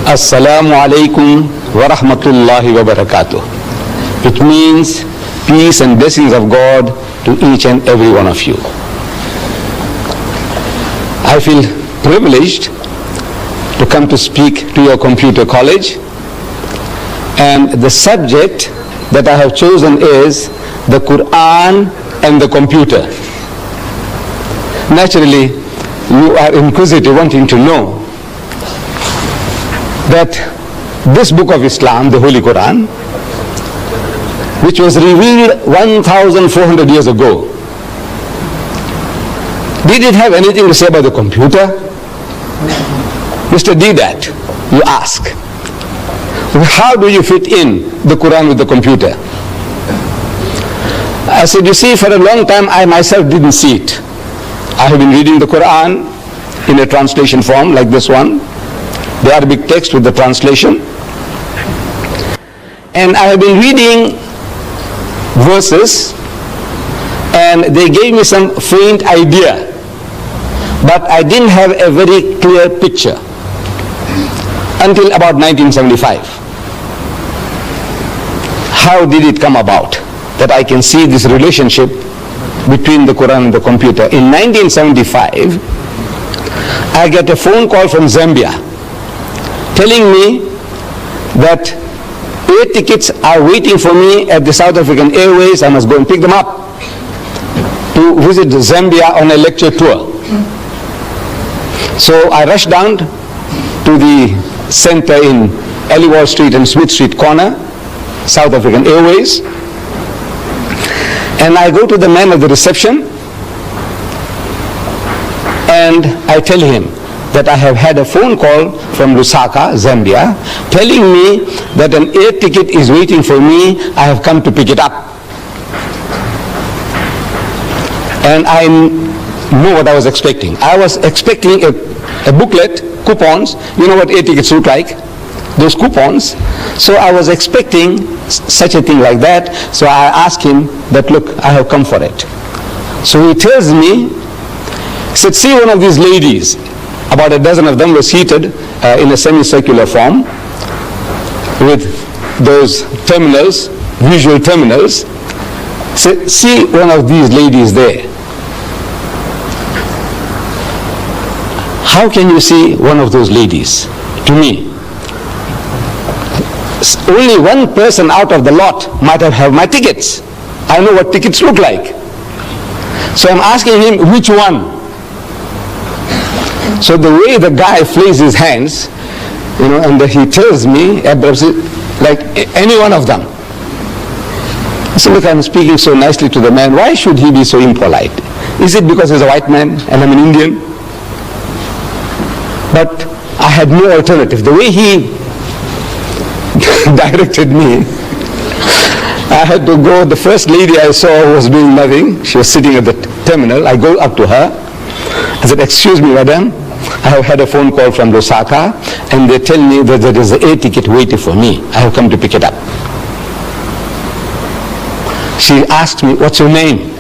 Assalamu alaikum ورحمة وبركاته. It means peace and blessings of God to each and every one of you. I feel privileged to come to speak to your computer college, and the subject that I have chosen is the Quran and the computer. Naturally, you are inquisitive, wanting to know that this book of Islam, the Holy Quran, which was revealed 1,400 years ago, did it have anything to say about the computer? Mr. Deidat, you ask, how do you fit in the Quran with the computer? I said, you see, for a long time I myself didn't see it. I have been reading the Quran in a translation form like this one, the Arabic text with the translation, and I have been reading verses and they gave me some faint idea, but I didn't have a very clear picture until about 1975. How did it come about that I can see this relationship between the Quran and the computer? In 1975, I get a phone call from Zambia telling me that 8 tickets are waiting for me at the South African Airways. I must go and pick them up to visit Zambia on a lecture tour. So I rushed down to the center in Aliwal Street and Smith Street corner, South African Airways, and I go to the man at the reception and I tell him that I have had a phone call from Lusaka, Zambia, telling me that an air ticket is waiting for me. I have come to pick it up. And I know what I was expecting. I was expecting a booklet, coupons. You know what air tickets look like? Those coupons. So I was expecting such a thing like that. So I asked him that, look, I have come for it. So he tells me, he said, see one of these ladies. About a dozen of them were seated in a semicircular form with those terminals, visual terminals. So, see one of these ladies there. How can you see one of those ladies? To me, only one person out of the lot might have my tickets. I know what tickets look like. So I'm asking him, which one? So the way the guy flings his hands, you know, and he tells me, like any one of them. I said, look, I'm speaking so nicely to the man. Why should he be so impolite? Is it because he's a white man and I'm an Indian? But I had no alternative. The way he directed me, I had to go. The first lady I saw was doing nothing. She was sitting at the terminal. I go up to her. I said, excuse me, madam, I have had a phone call from Lusaka and they tell me that there is an air ticket waiting for me. I have come to pick it up. She asked me, what's your name?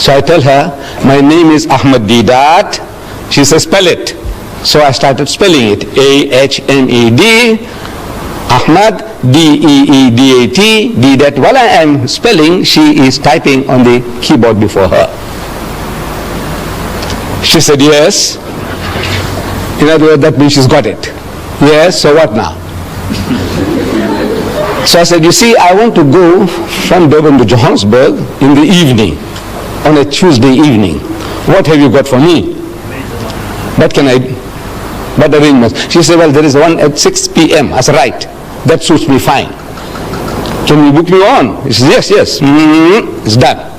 So I tell her, my name is Ahmad Deidat. She says, spell it. So I started spelling it, A-H-M-E-D, Ahmad, D-E-E-D-A-T, Deidat. While I am spelling, she is typing on the keyboard before her. She said, yes. In other words, that means she's got it. Yes, so what now? So I said, you see, I want to go from Durban to Johannesburg in the evening, on a Tuesday evening. What have you got for me? What can I do? What arrangements? She said, well, there is one at 6 p.m. I said, right, that suits me fine. Can you book me on? She said, yes, yes. It's done.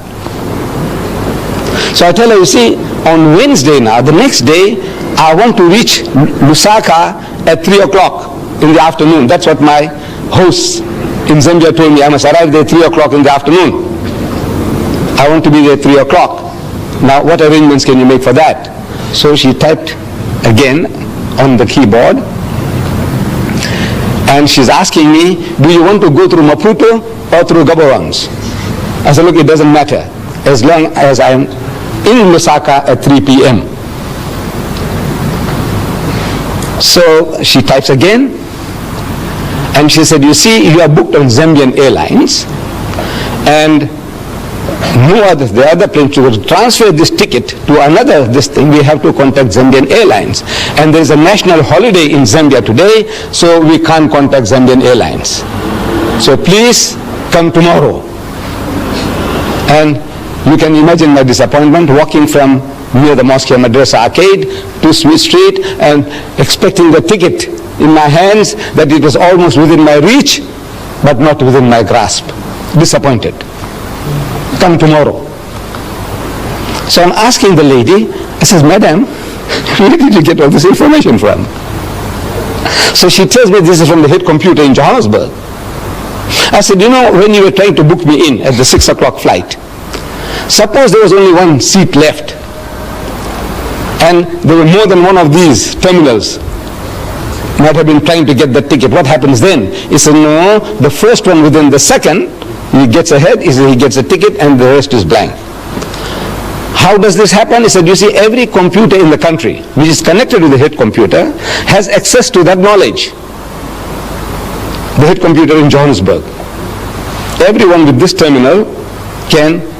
So I tell her, you see, on Wednesday now, the next day, I want to reach Lusaka at 3 o'clock in the afternoon. That's what my hosts in Zambia told me. I must arrive there at 3 o'clock in the afternoon. I want to be there at 3 o'clock. Now, what arrangements can you make for that? So she typed again on the keyboard, and she's asking me, do you want to go through Maputo or through Gaborone? I said, look, it doesn't matter as long as I'm in Lusaka at 3 p.m. So she types again, and she said, you see, you are booked on Zambian Airlines, and the other plane to transfer this ticket to another we have to contact Zambian Airlines. And there is a national holiday in Zambia today, so we can't contact Zambian Airlines. So please come tomorrow. And you can imagine my disappointment walking from near the mosque Madrasa Arcade to Smith Street and expecting the ticket in my hands, that it was almost within my reach, but not within my grasp. Disappointed. Come tomorrow. So I'm asking the lady, I says, Madam, where did you get all this information from? So she tells me this is from the head computer in Johannesburg. I said, you know, when you were trying to book me in at the 6 o'clock flight, suppose there was only one seat left, and there were more than one of these terminals might have been trying to get the ticket. What happens then? He said, no, the first one within the second, he gets ahead, he gets a ticket, and the rest is blank. How does this happen? He said, you see, every computer in the country which is connected to the head computer has access to that knowledge. The head computer in Johannesburg. Everyone with this terminal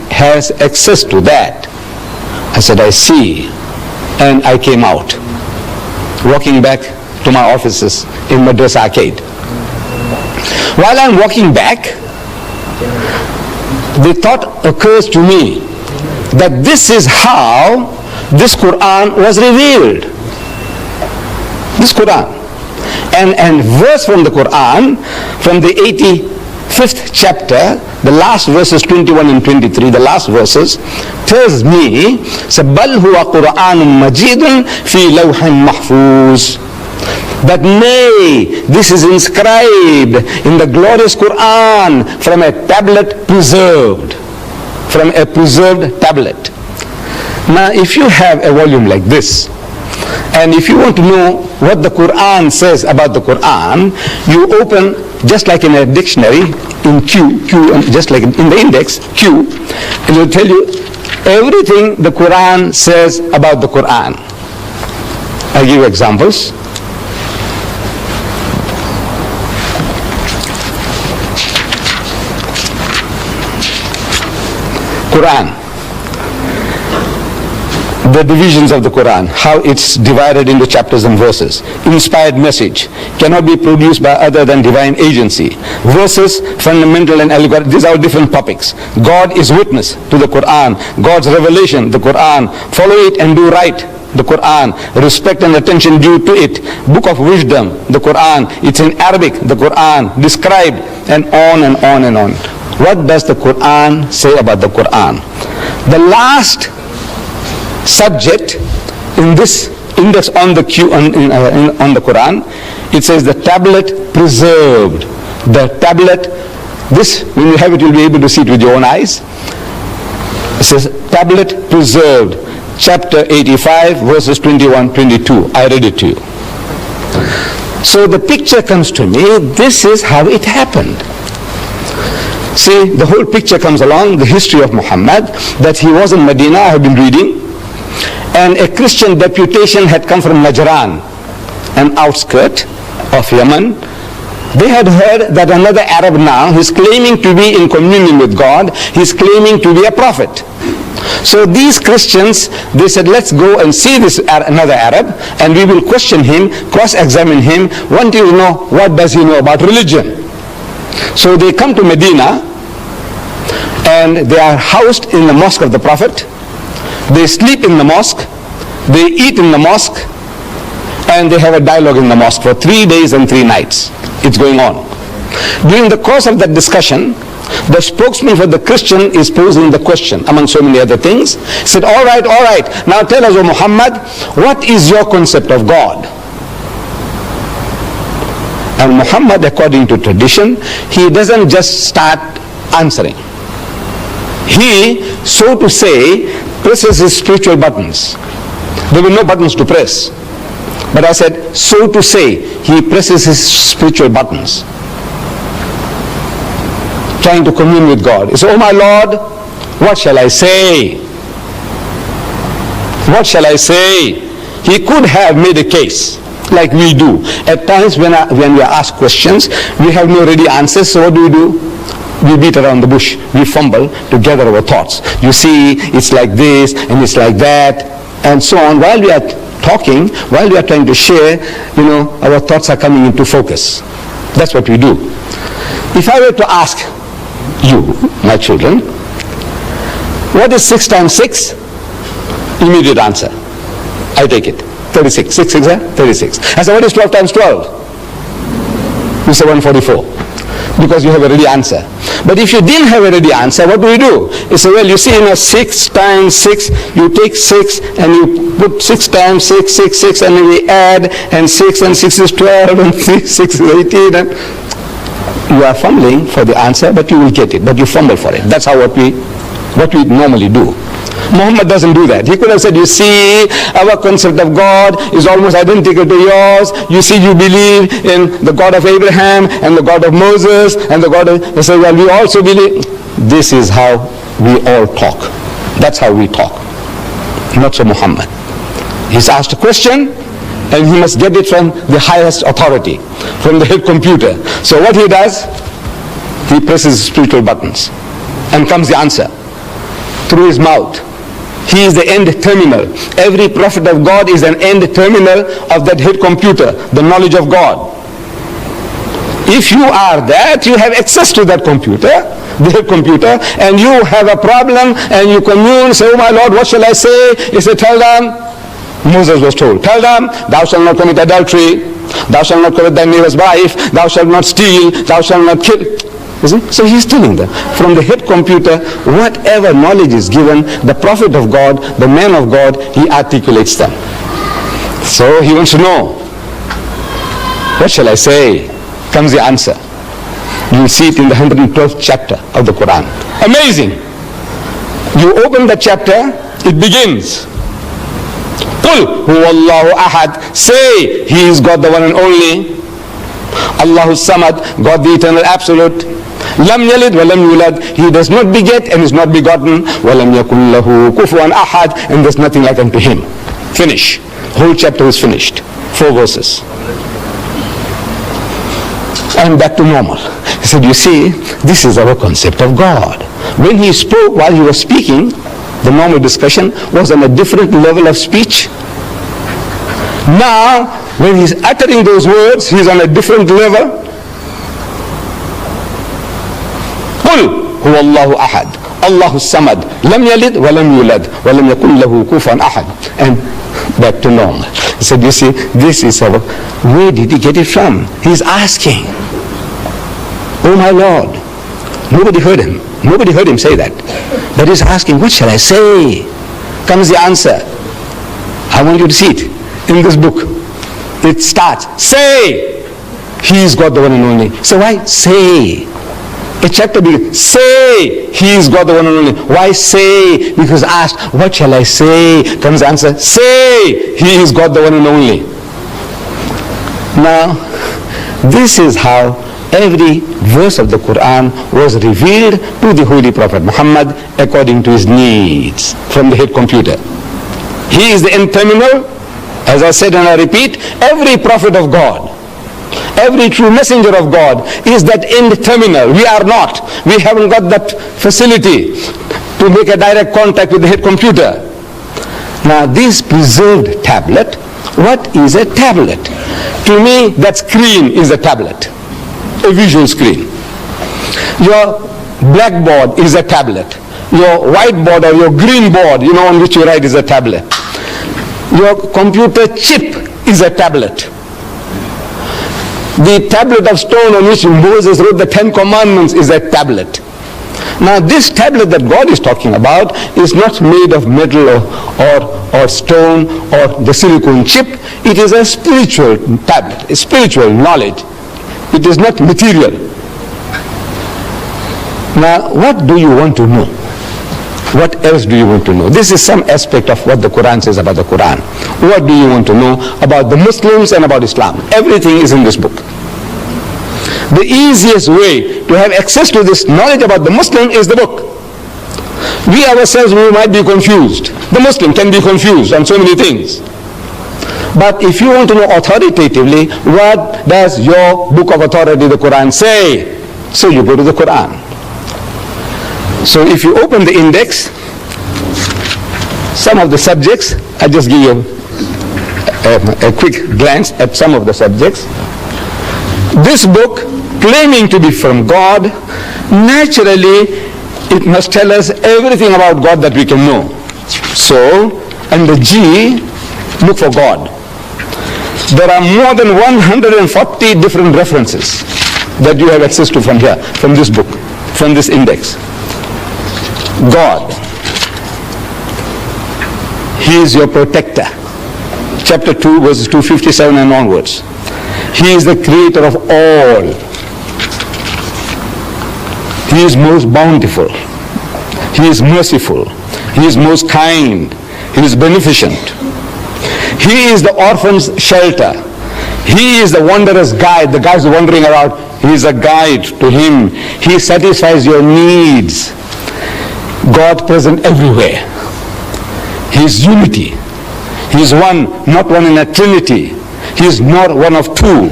has access to that. I said, I see. And I came out, walking back to my offices in Madrasa Arcade. While I'm walking back, the thought occurs to me that this is how this Quran was revealed. This Quran. And verse from the Quran, from the 85th chapter, the last verses 21 and 23, the last verses, tells me, بَلْ هُوَ قُرْآنٌ مَجِيدٌ فِي لَوْحٍ مَحْفُوظٍ. That nay, this is inscribed in the glorious Quran from a tablet preserved. From a preserved tablet. Now, if you have a volume like this, and if you want to know what the Quran says about the Quran, you open, just like in a dictionary, in Q, just like in the index, Q, it will tell you everything the Quran says about the Quran. I'll give you examples. Quran, the divisions of the Quran, how it's divided into chapters and verses. Inspired message cannot be produced by other than divine agency. Verses, fundamental and allegorical, these are different topics. God is witness to the Quran. God's revelation, the Quran. Follow it and do right, the Quran. Respect and attention due to it. Book of wisdom, the Quran. It's in Arabic, the Quran. Described, and on and on and on. What does the Quran say about the Quran? The last subject in this index on the on the Quran, it says the tablet preserved. The tablet, this, when you have it, you'll be able to see it with your own eyes. It says tablet preserved, chapter 85, verses 21, 22. I read it to you. So the picture comes to me, this is how it happened. See, the whole picture comes along, the history of Muhammad, that he was in Medina, I have been reading, and a Christian deputation had come from Najran, an outskirt of Yemen. They had heard that another Arab now, he's claiming to be in communion with God, he's claiming to be a prophet. So these Christians, they said, let's go and see this another Arab, and we will question him, cross-examine him, want to know what does he know about religion. So they come to Medina, and they are housed in the mosque of the Prophet. They sleep in the mosque, they eat in the mosque, and they have a dialogue in the mosque for 3 days and 3 nights. It's going on. During the course of that discussion, the spokesman for the Christian is posing the question, among so many other things. He said, all right, now tell us, O Muhammad, what is your concept of God? And Muhammad, according to tradition, he doesn't just start answering. He, so to say, presses his spiritual buttons. There were no buttons to press. But I said, so to say, he presses his spiritual buttons, trying to commune with God. He said, oh my Lord, what shall I say? What shall I say? He could have made a case. like we do. At times when we are asked questions, we have no ready answers, so what do? We beat around the bush, we fumble to gather our thoughts. You see, it's like this, and it's like that, and so on. While we are talking, while we are trying to share, our thoughts are coming into focus. That's what we do. If I were to ask you, my children, what is 6 times 6? Immediate answer. I take it. 36. 6 6 36. I say, what is 12 times 12? You say 144. Because you have a ready answer. But if you didn't have a ready answer, what do? You say, well, you see, 6 times 6, you take 6 and you put 6 times 6, 6, 6, and then we add, and 6 and 6 is 12, and 6 is 18. And you are fumbling for the answer, but you will get it. But you fumble for it. That's how what we normally do. Muhammad doesn't do that. He could have said, you see, our concept of God is almost identical to yours. You see, you believe in the God of Abraham and the God of Moses and the God of... He said, well, we also believe... This is how we all talk. That's how we talk. Not so Muhammad. He's asked a question and he must get it from the highest authority, from the head computer. So what he does, he presses spiritual buttons and comes the answer through his mouth. He is the end terminal. Every prophet of God is an end terminal of that head computer, the knowledge of God. If you are that, you have access to that computer, the head computer, and you have a problem, and you commune, say, oh my Lord, what shall I say? He said, tell them, Moses was told, tell them, thou shalt not commit adultery, thou shalt not covet thy neighbor's wife, thou shalt not steal, thou shalt not kill. So he's telling them, from the head computer, whatever knowledge is given, the prophet of God, the man of God, he articulates them. So he wants to know, what shall I say? Comes the answer. You see it in the 112th chapter of the Quran. Amazing. You open the chapter, it begins. Qul huwa Allahu ahad. Say, he is God the one and only. Allahu samad, God the eternal absolute. Lam yalid wa lam yulad. He does not beget and is not begotten. Wa lam yakun lahu kufuwan ahad. And there's nothing like unto him. Finish. Whole chapter is finished. 4 verses. And back to normal. He said, you see, this is our concept of God. When he spoke, while he was speaking, the normal discussion was on a different level of speech. Now, when he's uttering those words, he's on a different level. قُلْ هُوَ اللَّهُ أَحَدٌ اللَّهُ الصَّمَدُ لَمْ يَلِدْ وَلَمْ يُولَدْ وَلَمْ يَكُنْ لَهُ كُفُوًا أَحَدٌ. And back to normal. He said, you see, this is our... Where did he get it from? He's asking. Oh my Lord. Nobody heard him. Nobody heard him say that. But he's asking, what shall I say? Comes the answer. I want you to see it in this book. It starts, say, he is God the one and only. So why say? A chapter begins, say, he is God the one and only. Why say? Because asked, what shall I say? Comes the answer, say, he is God the one and only. Now, this is how every verse of the Quran was revealed to the Holy Prophet Muhammad according to his needs from the head computer. He is the end terminal. As I said and I repeat, every prophet of God, every true messenger of God is that end terminal. We are not. We haven't got that facility to make a direct contact with the head computer. Now this preserved tablet, what is a tablet? To me, that screen is a tablet, a visual screen. Your blackboard is a tablet. Your whiteboard or your green board, on which you write, is a tablet. Your computer chip is a tablet. The tablet of stone on which Moses wrote the 10 Commandments is a tablet. Now this tablet that God is talking about is not made of metal or stone or the silicone chip. It is a spiritual tablet, a spiritual knowledge. It is not material. Now what do you want to know? What else do you want to know? This is some aspect of what the Quran says about the Quran. What do you want to know about the Muslims and about Islam? Everything is in this book. The easiest way to have access to this knowledge about the Muslim is the book. We ourselves, we might be confused. The Muslim can be confused on so many things. But if you want to know authoritatively, what does your book of authority, the Quran, say? So you go to the Quran. So if you open the index, some of the subjects, I just give you a quick glance at some of the subjects. This book, claiming to be from God, naturally it must tell us everything about God that we can know. So, under G, look for God. There are more than 140 different references that you have access to from here, from this book, from this index. God. He is your protector. Chapter 2, verses 257 and onwards. He is the creator of all. He is most bountiful. He is merciful. He is most kind. He is beneficent. He is the orphan's shelter. He is the wanderer's guide. The guy's wandering around. He is a guide to him. He satisfies your needs. God present everywhere. He is unity. He is one, not one in a trinity. He is not one of two.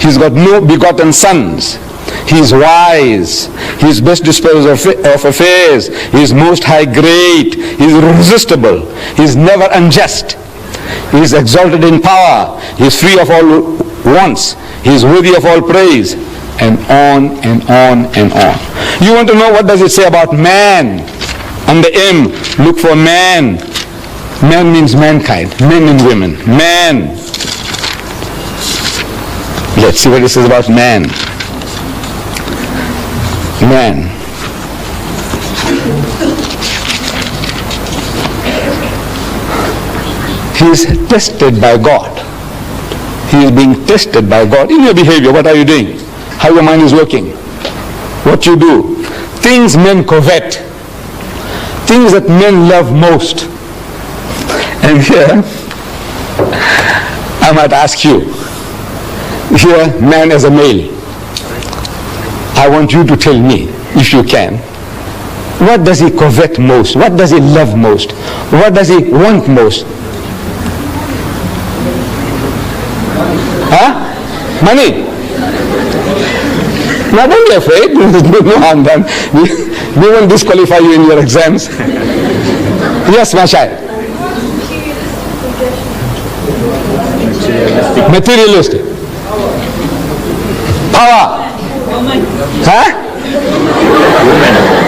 He's got no begotten sons. He is wise. He is best disposer of affairs. He is most high great. He is irresistible. He is never unjust. He is exalted in power. He is free of all wants. He is worthy of all praise. And on and on and on. You want to know what does it say about man? Under M, look for man. Man means mankind, men and women. Man. Let's see what it says about man. Man. He is tested by God. He is being tested by God. In your behavior, what are you doing? How your mind is working. What you do. Things men covet. Things that men love most. And here, I might ask you, here, man as a male, I want you to tell me, if you can, what does he covet most? What does he love most? What does he want most? Huh? Money. Now don't be afraid. No harm done. We won't disqualify you in your exams. Yes, my child. Materialistic. Power. Huh?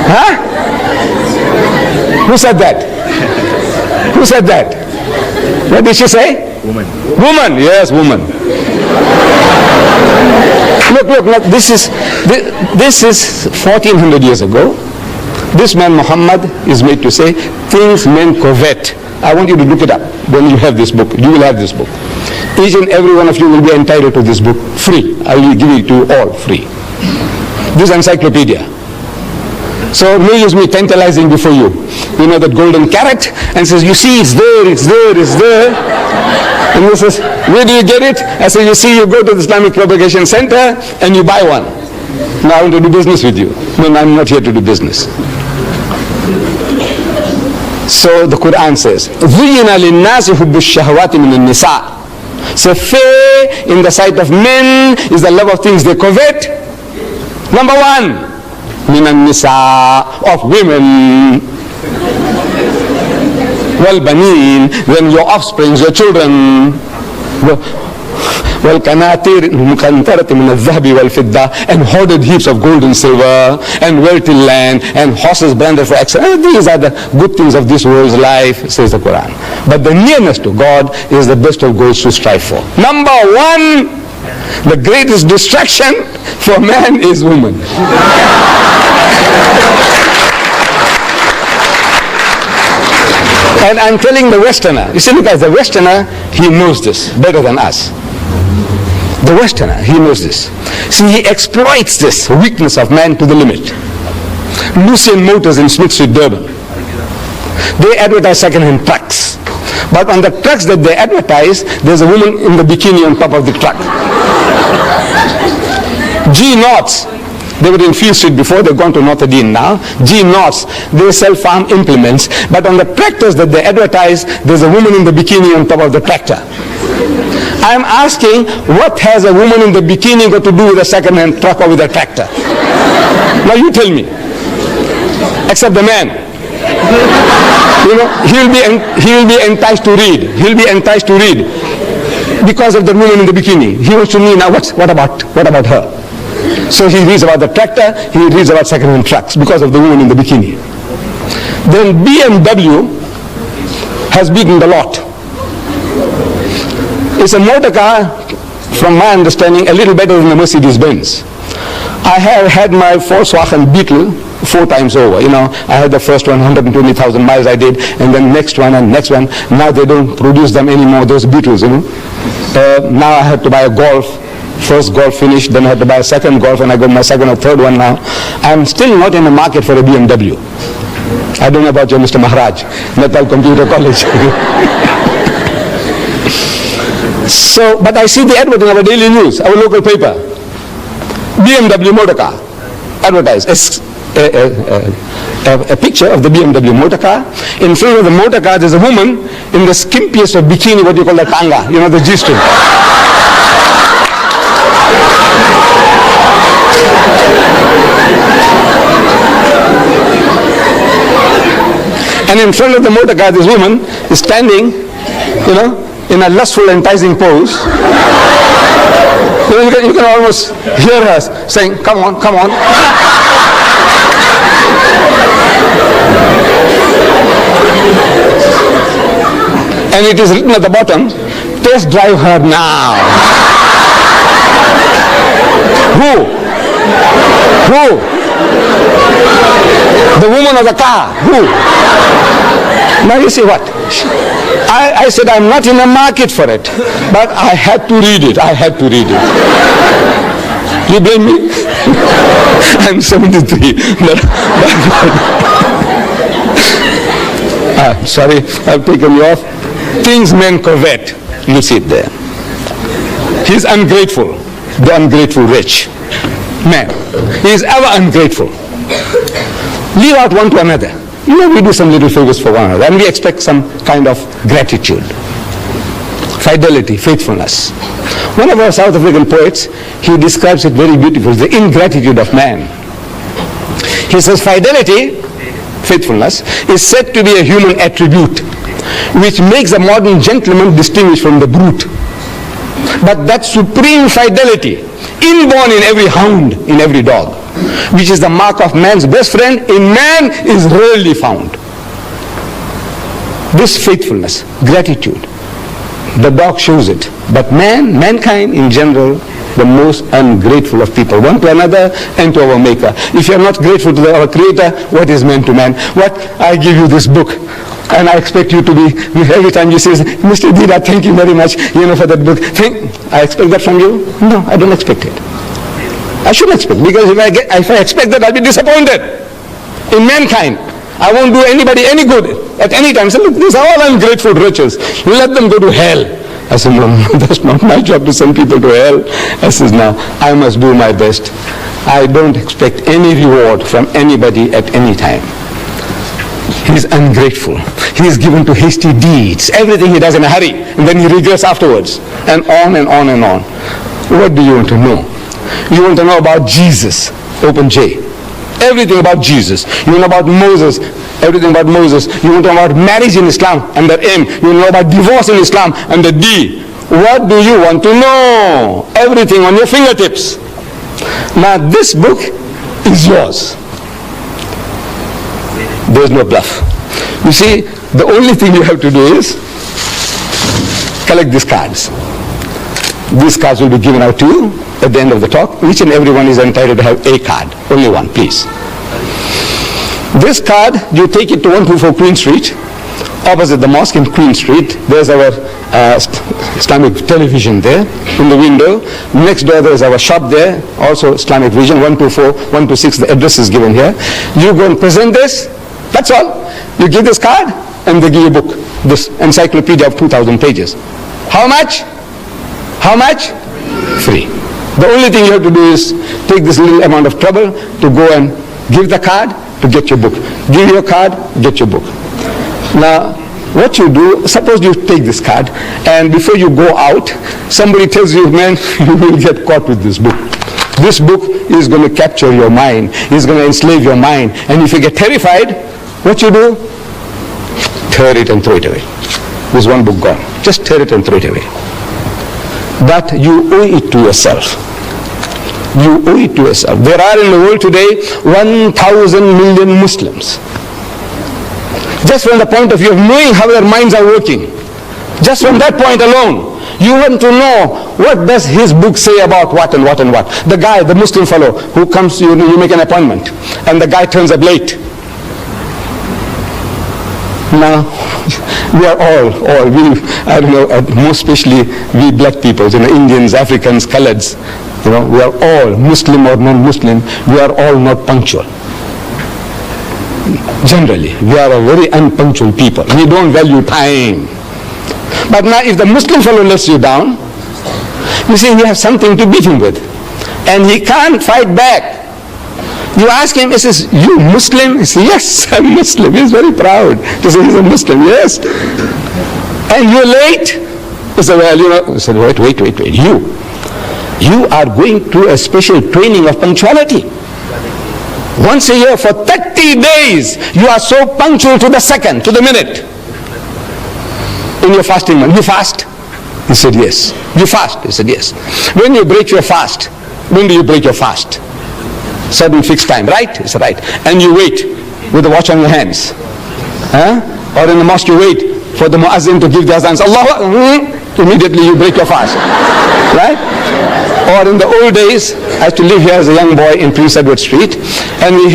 Huh? Who said that? Who said that? What did she say? Woman. Woman. Yes, woman. Look, this is 1400 years ago. This man Muhammad is made to say things men covet. I want you to look it up when you have this book. You will have this book. Each and every one of you will be entitled to this book free. I will give it to you all free. This encyclopedia. So no use me tantalizing before you. You know that golden carrot and says, you see, it's there, it's there, it's there. And he says, where do you get it? I say, you see, you go to the Islamic Propagation Center and you buy one. Now I want to do business with you. No, I'm not here to do business. So the Quran says, ذُيِّنَ لِلنَّاسِ حُبُّ الشَّهَوَاتِ مِنَ النِّسَاءِ. So fair in the sight of men is the love of things they covet. Number one, مِنَ النِّسَاءِ, of women. وَالْبَنِينَ, then your offspring, your children. وَالْقَنَاطِيرِ الْمُقَنْطَرَةِ مِنَ الذَّهَبِ وَالْفِضَّةِ, and hoarded heaps of gold and silver, and wealthy land, and horses branded for excellence. These are the good things of this world's life, says the Quran. But the nearness to God is the best of goals to strive for. Number one, the greatest distraction for man is woman. And I'm telling the Westerner, you see, look, as the Westerner, he knows this better than us. The Westerner, he knows this. See, he exploits this weakness of man to the limit. Lucien Motors in Smith Street, Durban, they advertise second-hand trucks. But on the trucks that they advertise, there's a woman in the bikini on top of the truck. G Knots, they were in Field Street before, they've gone to North Dean now. G Knots, they sell farm implements, but on the tractors that they advertise, there's a woman in the bikini on top of the tractor. I'm asking, what has a woman in the bikini got to do with a second-hand truck or with a tractor? Now you tell me. Except the man. You know, he will be enticed to read. He'll be enticed to read because of the woman in the bikini. He wants to know now what about her? So he reads about the tractor, he reads about second-hand trucks because of the woman in the bikini. Then BMW has beaten the lot. It's a motor car, from my understanding, a little better than the Mercedes-Benz. I have had my Volkswagen Beetle 4 times over. You know, I had the first one, 120,000 miles I did, and then next one and next one. Now they don't produce them anymore, those Beetles, you know. Now I had to buy a Golf. First Golf finished, then I had to buy a second Golf, and I got my second or third one now. I'm still not in the market for a BMW. I don't know about you, Mr. Maharaj, Natal Computer College. So, but I see the advert in our daily news, our local paper. BMW motor car, advertised. A picture of the BMW motor car. In front of the motor car, there's a woman in the skimpiest of bikini, what you call the tanga, you know, the G-string. And in front of the motor car, this woman is standing, you know, in a lustful, enticing pose. You can almost hear her saying, come on, come on. And it is written at the bottom, test drive her now. Who? The woman of the car. Who? Now you see what? I said I'm not in the market for it, but I had to read it. I had to read it. You blame me? I'm 73. Sorry, I've taken you off. Things men covet. You see it there. He's ungrateful. The ungrateful rich man. He is ever ungrateful. Leave out one to another. You know, we do some little favors for one another and we expect some kind of gratitude. Fidelity, faithfulness. One of our South African poets, he describes it very beautifully, the ingratitude of man. He says fidelity, faithfulness, is said to be a human attribute which makes a modern gentleman distinguished from the brute. But that supreme fidelity, inborn in every hound, in every dog, which is the mark of man's best friend, in man is rarely found. This faithfulness, gratitude, the dog shows it. But mankind in general, the most ungrateful of people, one to another and to our Maker. If you are not grateful to our Creator, what is man to man? What? I give you this book, and I expect you to be, every time you say, Mr. Dida, thank you very much, you know, for that book. I expect that from you? No, I don't expect it. I shouldn't expect, because if I expect that, I'll be disappointed in mankind. I won't do anybody any good at any time. So look, these are all ungrateful riches. Let them go to hell. I said, no, that's not my job to send people to hell. I said, no, I must do my best. I don't expect any reward from anybody at any time. He's ungrateful. He is given to hasty deeds. Everything he does in a hurry, and then he regrets afterwards. And on and on and on. What do you want to know? You want to know about Jesus, open J. Everything about Jesus. You want to know about Moses, everything about Moses. You want to know about marriage in Islam, under M. You want to know about divorce in Islam, under D. What do you want to know? Everything on your fingertips. Now this book is yours. There's no bluff. You see, the only thing you have to do is collect these cards. These cards will be given out to you at the end of the talk. Each and everyone is entitled to have a card. Only one, please. This card, you take it to 124 Queen Street, opposite the mosque in Queen Street. There's our Islamic television there in the window. Next door there's our shop there, also Islamic Vision, 124, 126, the address is given here. You go and present this, that's all. You give this card and they give you a book, this encyclopedia of 2,000 pages. How much? How much? Free. The only thing you have to do is take this little amount of trouble to go and give the card to get your book. Give your card, get your book. Now, what you do, suppose you take this card, and before you go out, somebody tells you, man, you will get caught with this book. This book is going to capture your mind, is going to enslave your mind, and if you get terrified, what you do? Tear it and throw it away. There's one book gone. Just tear it and throw it away. But you owe it to yourself. You owe it to yourself. There are in the world today 1,000 million Muslims. Just from the point of view of knowing how their minds are working, just from that point alone, you want to know what does his book say about what and what and what. The guy, the Muslim fellow who comes, you make an appointment, and the guy turns up late. Now, we are I don't know, most especially we black people, Indians, Africans, Coloreds, we are all, Muslim or non-Muslim, we are all not punctual. Generally, we are a very unpunctual people. We don't value time. But now if the Muslim fellow lets you down, you see, you have something to beat him with. And he can't fight back. You ask him, he says, you Muslim? He says, yes, I'm Muslim. He's very proud to say he's a Muslim, yes. And you're late? He said, well, he said, wait. You are going through a special training of punctuality. Once a year for 30 days, you are so punctual to the second, to the minute. In your fasting month, you fast? He said, yes. You fast? He said, yes. When you break your fast, when do you break your fast? Certain fixed time, right? He said, right. And you wait with the watch on your hands. Or in the mosque you wait for the muazzin to give the azans. Allah, immediately you break your fast. Right? Or in the old days, I used to live here as a young boy in Prince Edward Street, and we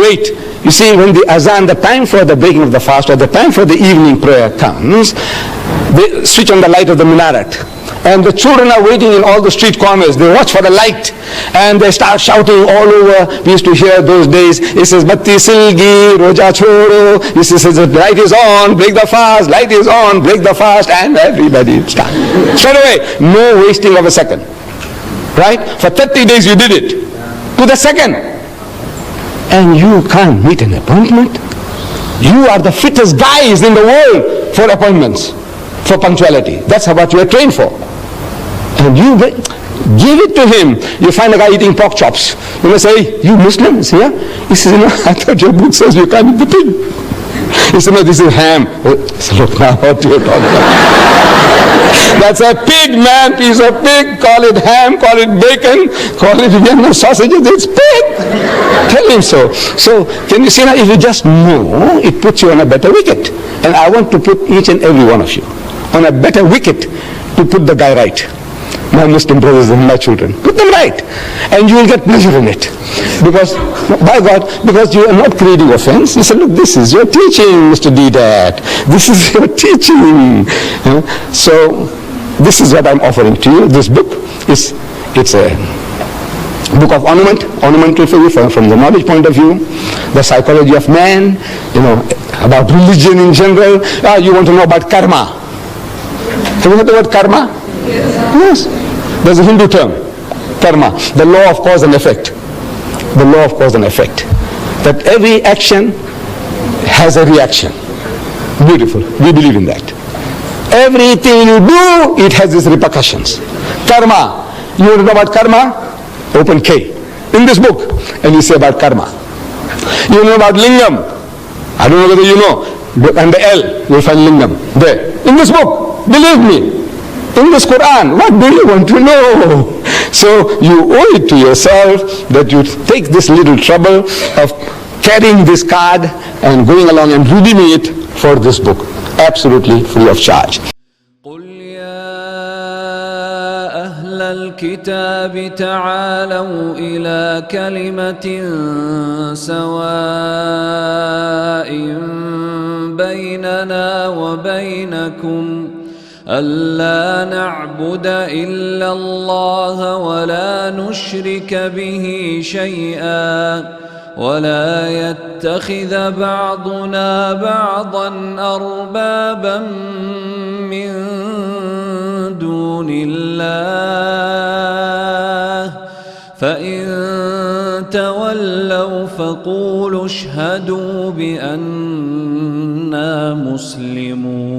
wait. You see, when the azan, the time for the breaking of the fast, or the time for the evening prayer comes, they switch on the light of the minaret. And the children are waiting in all the street corners. They watch for the light, and they start shouting all over. We used to hear those days, it says, Batti Silgi, Roja Choro. This says, the light is on, break the fast, light is on, break the fast, and everybody starts. Straight away, no wasting of a second. Right? For 30 days you did it. To the second. And you can't meet an appointment. You are the fittest guys in the world for appointments, for punctuality. That's what you are trained for. And you give it to him. You find a guy eating pork chops. You may say, you Muslim? He says, yeah. He says, I thought your book says you can't eat the pig. He said, no, this is ham. He said, look now what you're talking about. That's a pig, man, piece of pig. Call it ham, call it bacon, call it sausages. It's pig. Tell him so. So, can you see now, if you just know, it puts you on a better wicket. And I want to put each and every one of you on a better wicket to put the guy right. My Muslim brothers and my children, put them right, and you will get pleasure in it. Because, by God, because you are not creating offense. You say, look, this is your teaching, Mr. Deidat. This is your teaching. So, this is what I'm offering to you. This book it's a book of ornamental for you from the knowledge point of view, the psychology of man, about religion in general. You want to know about karma. Have you heard the word karma? Yes. There's a Hindu term, karma, the law of cause and effect. The law of cause and effect. That every action has a reaction. Beautiful. We believe in that. Everything you do, it has its repercussions. Karma. You want to know about karma? Open K in this book, and you say about karma. You know about lingam. I don't know whether you know. And the L, you'll find lingam there. In this book, believe me. In this Quran, what do you want to know? So you owe it to yourself that you take this little trouble of carrying this card and going along and redeeming it for this book, absolutely free of charge. قل يا أهل الكتاب تعالوا إلى كلمة سواء بيننا وبينكم ألا نعبد إلا الله ولا نشرك به شيئا ولا يتخذ بعضنا بعضا أربابا من دون الله فإن تولوا فقولوا اشهدوا بأننا إنا مسلمون.